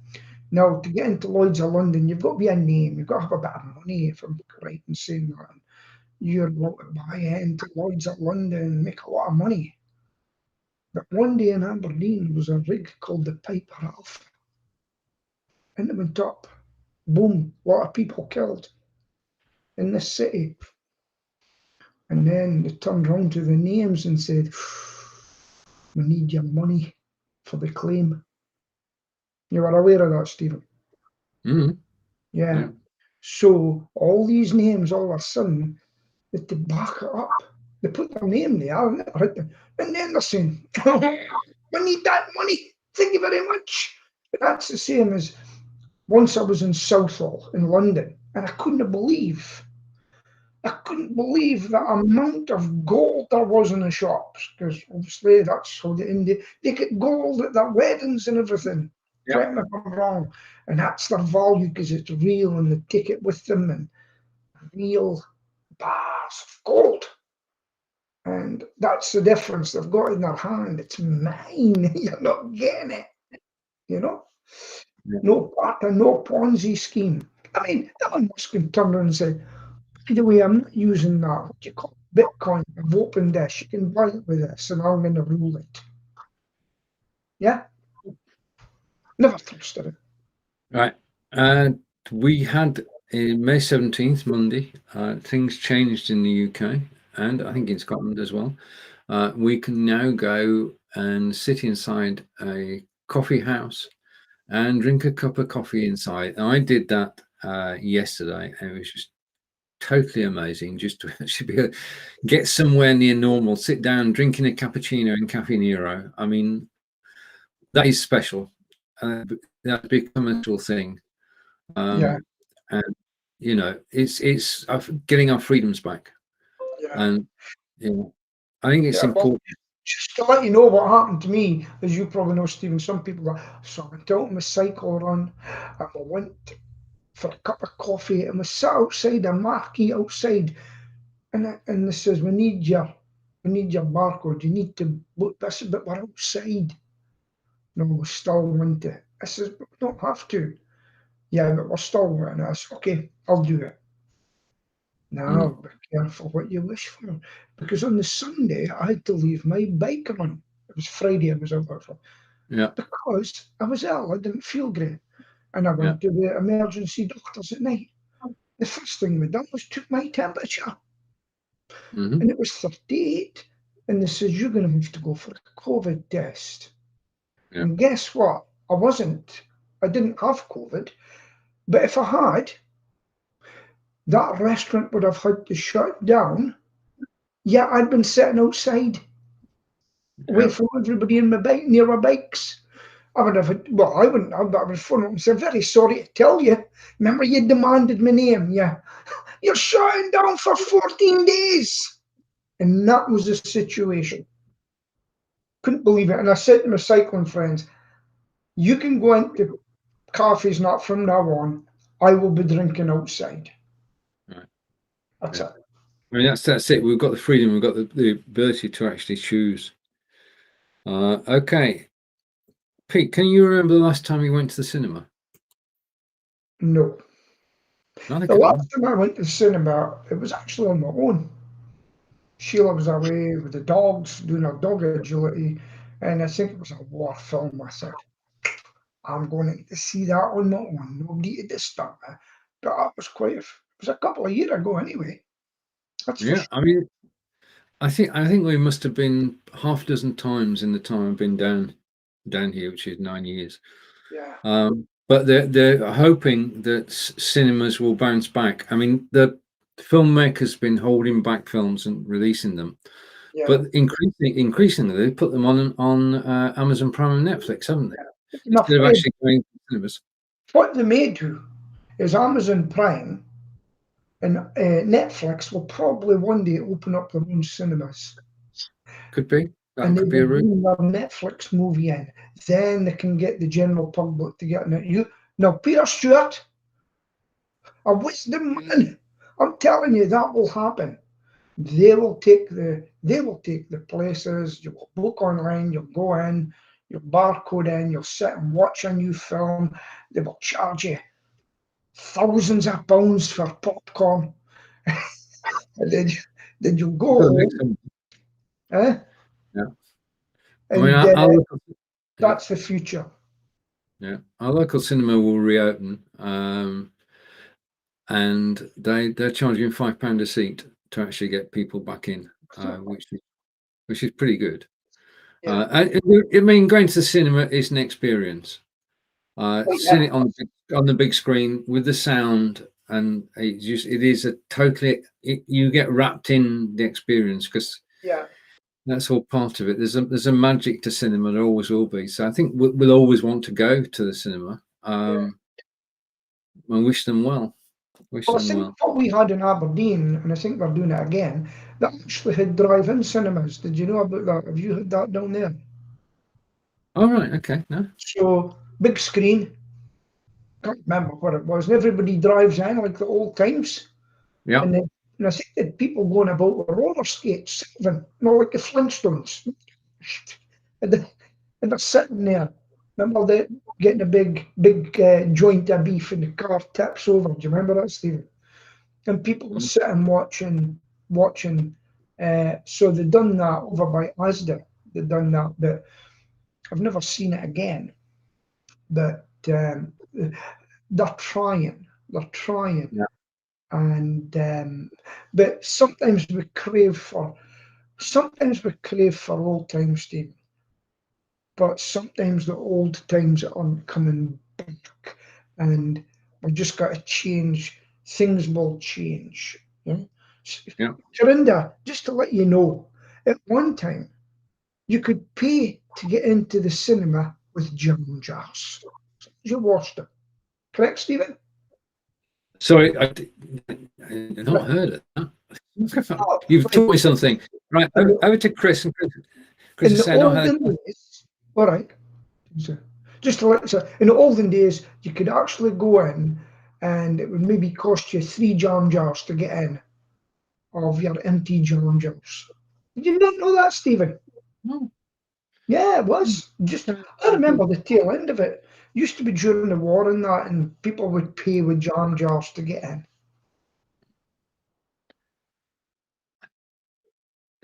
now to get into Lloyd's of London, you've got to be a name. You've got to have a bit of money, if I'm right in saying that. You're about to buy into Lloyd's of London and make a lot of money. But one day in Aberdeen was a rig called the Piper Alpha. And it went up. Boom. A lot of people killed in this city. And then they turned around to the names and said, we need your money for the claim. You were aware of that, Stephen? Mm-hmm. Yeah. So all these names, all of a sudden, they back it up. They put their name there, and then they're saying, we need that money. Thank you very much. That's the same as once I was in Southall in London, and I couldn't believe that amount of gold there was in the shops, because obviously that's how they get gold at their weddings and everything. Correct me if I'm wrong. And that's their value because it's real, and they take it with them, and real bars of gold. And that's the difference they've got in their hand. It's mine. You're not getting it. You know? No Ponzi scheme. I mean, Elon Musk can turn around and say, by the way, I'm not using that. What do you call it? Bitcoin? I've opened this. You can buy it with this, and I'm going to rule it. Yeah? Never trusted it. Right. We had May 17th, Monday, things changed in the UK, and I think in Scotland as well. We can now go and sit inside a coffee house and drink a cup of coffee inside. And I did that yesterday, and it was just totally amazing just to actually be able to get somewhere near normal, sit down, drinking a cappuccino in Cafe Nero. I mean, that is special. That's become a natural thing. And you know, it's getting our freedoms back. And I think it's important. Well, just to let you know what happened to me, as you probably know, Stephen, some people so I went out on my cycle run, and I went for a cup of coffee, and we sat outside a marquee outside, and they says, we need your barcode, you need to book this, but we're outside. No, we still want it. I says, but we don't have to. Yeah, but we're still wanting it. I said, okay, I'll do it. Now, be careful what you wish for, because on the Sunday I had to leave my bike run. It was Friday I was out for. Because I was ill, I didn't feel great, and I went to the emergency doctors at night. The first thing we done was took my temperature, and it was 38, and they said, you're going to have to go for a COVID test. And guess what? I didn't have COVID, but if I had, that restaurant would have had to shut down. Yeah, I'd been sitting outside, away from everybody in my bike, near our bikes. I would have, well, I wouldn't have, but I would phone up and say, very sorry to tell you. Remember you demanded my name? Yeah. You're shutting down for 14 days. And that was the situation. Couldn't believe it. And I said to my cycling friends, you can go into cafes not from now on. I will be drinking outside. Right. That's Yeah. it. I mean, that's it. We've got the freedom. We've got the ability to actually choose. Okay. Pete, can you remember the last time you went to the cinema? No. Neither The can I. last time I went to the cinema, it was actually on my own. Sheila was away with the dogs, doing a dog agility, and I think it was a war film. I said, I'm going to see that on my own. Nobody to disturb me. But that was it was a couple of years ago anyway. That's for Yeah, sure. I mean, I think we must have been half a dozen times in the time I've been down here, which is 9 years. Yeah. But they're hoping that cinemas will bounce back. I mean, the filmmakers been holding back films and releasing them, Yeah. but increasingly they put them on Amazon Prime and Netflix, haven't they? I'm Instead of afraid actually going to cinemas. what they may do is Amazon Prime and Netflix will probably one day open up their own cinemas. Could be. And That they could be a will route. bring their Netflix movie in. Then they can get the general public to get in it. Now, Peter Stewart, a wisdom man, I'm telling you that will happen. They will take the places. You will book online. You'll go in. You'll barcode in. You'll sit and watch a new film. They will charge you thousands of pounds for popcorn, and then you'll go home. Eh? Yeah. I And mean, that's the future. Yeah, our local cinema will reopen, and they're charging £5 a seat to actually get people back in, which is pretty good. Yeah. I mean, going to the cinema is an experience. Seeing it on the big screen with the sound, and it is a totally you get wrapped in the experience because that's all part of it. There's a magic to cinema. There always will be. So I think we'll always want to go to the cinema. I wish them well. Well, I think what we had in Aberdeen, and I think we're doing it again, they actually had drive-in cinemas. Did you know about that? Have you had that down there? Oh, right. Okay. No. So, big screen. Can't remember what it was. And everybody drives in like the old times. Yeah. And I think that people going about with roller skates, even, like the Flintstones. And they're sitting there. Remember they getting a big joint of beef and the car tips over. Do you remember that, Stephen? And people were sitting watching. So they've done that over by Asda. They've done that, but I've never seen it again. But they're trying. Yeah. And but sometimes we crave for old times, Steve. But sometimes the old times aren't coming back, and we've just got to change. Things will change. Yeah. Dorinda, just to let you know, at one time you could pay to get into the cinema with jam jars. You watched them, correct, Stephen? Sorry, I've not heard it. You've taught me something. Right, over to Chris. And Chris is saying, olden days, all right. So, just to let you, in the olden days, you could actually go in, and it would maybe cost you 3 jam jars to get in of your empty jam jars. Did you not know that, Stephen? No. Yeah, it was. I remember the tail end of it. Used to be during the war and that, and people would pay with jam jars to get in.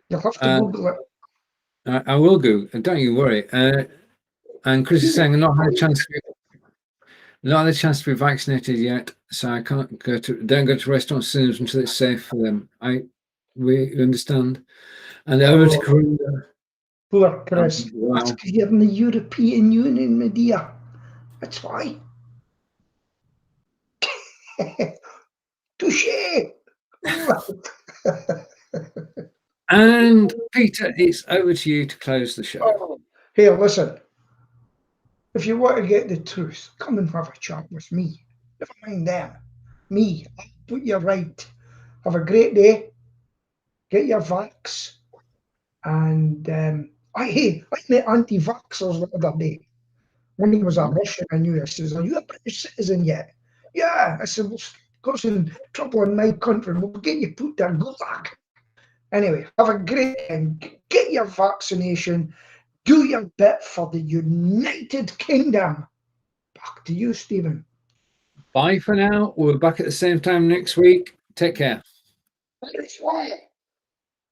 You'll have to Google it. I will go. Don't you worry. And Chris is saying, I've not had a chance to be vaccinated yet, so I can't don't go to restaurants, cinemas until it's safe for them. We understand. And over to Korea. Poor Chris. Wow. That's because you're in the European Union, my dear. That's why. Touché. And Peter, it's over to you to close the show. Hey, listen. if you want to get the truth, come and have a chat with me. Never mind them. Me, I'll put you right. Have a great day. Get your vax. And I met anti-vaxxers the other day. When he was a Russian, I knew. I says, "Are you a British citizen yet?" "Yeah." I said, "Well, causing trouble in my country. We'll get you put down gulag." Anyway, have a great time. Get your vaccination. Do your bit for the United Kingdom. Back to you, Stephen. Bye for now. We're back at the same time next week. Take care.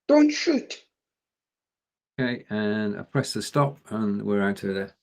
Don't shoot. Okay, and I press the stop and we're out of there.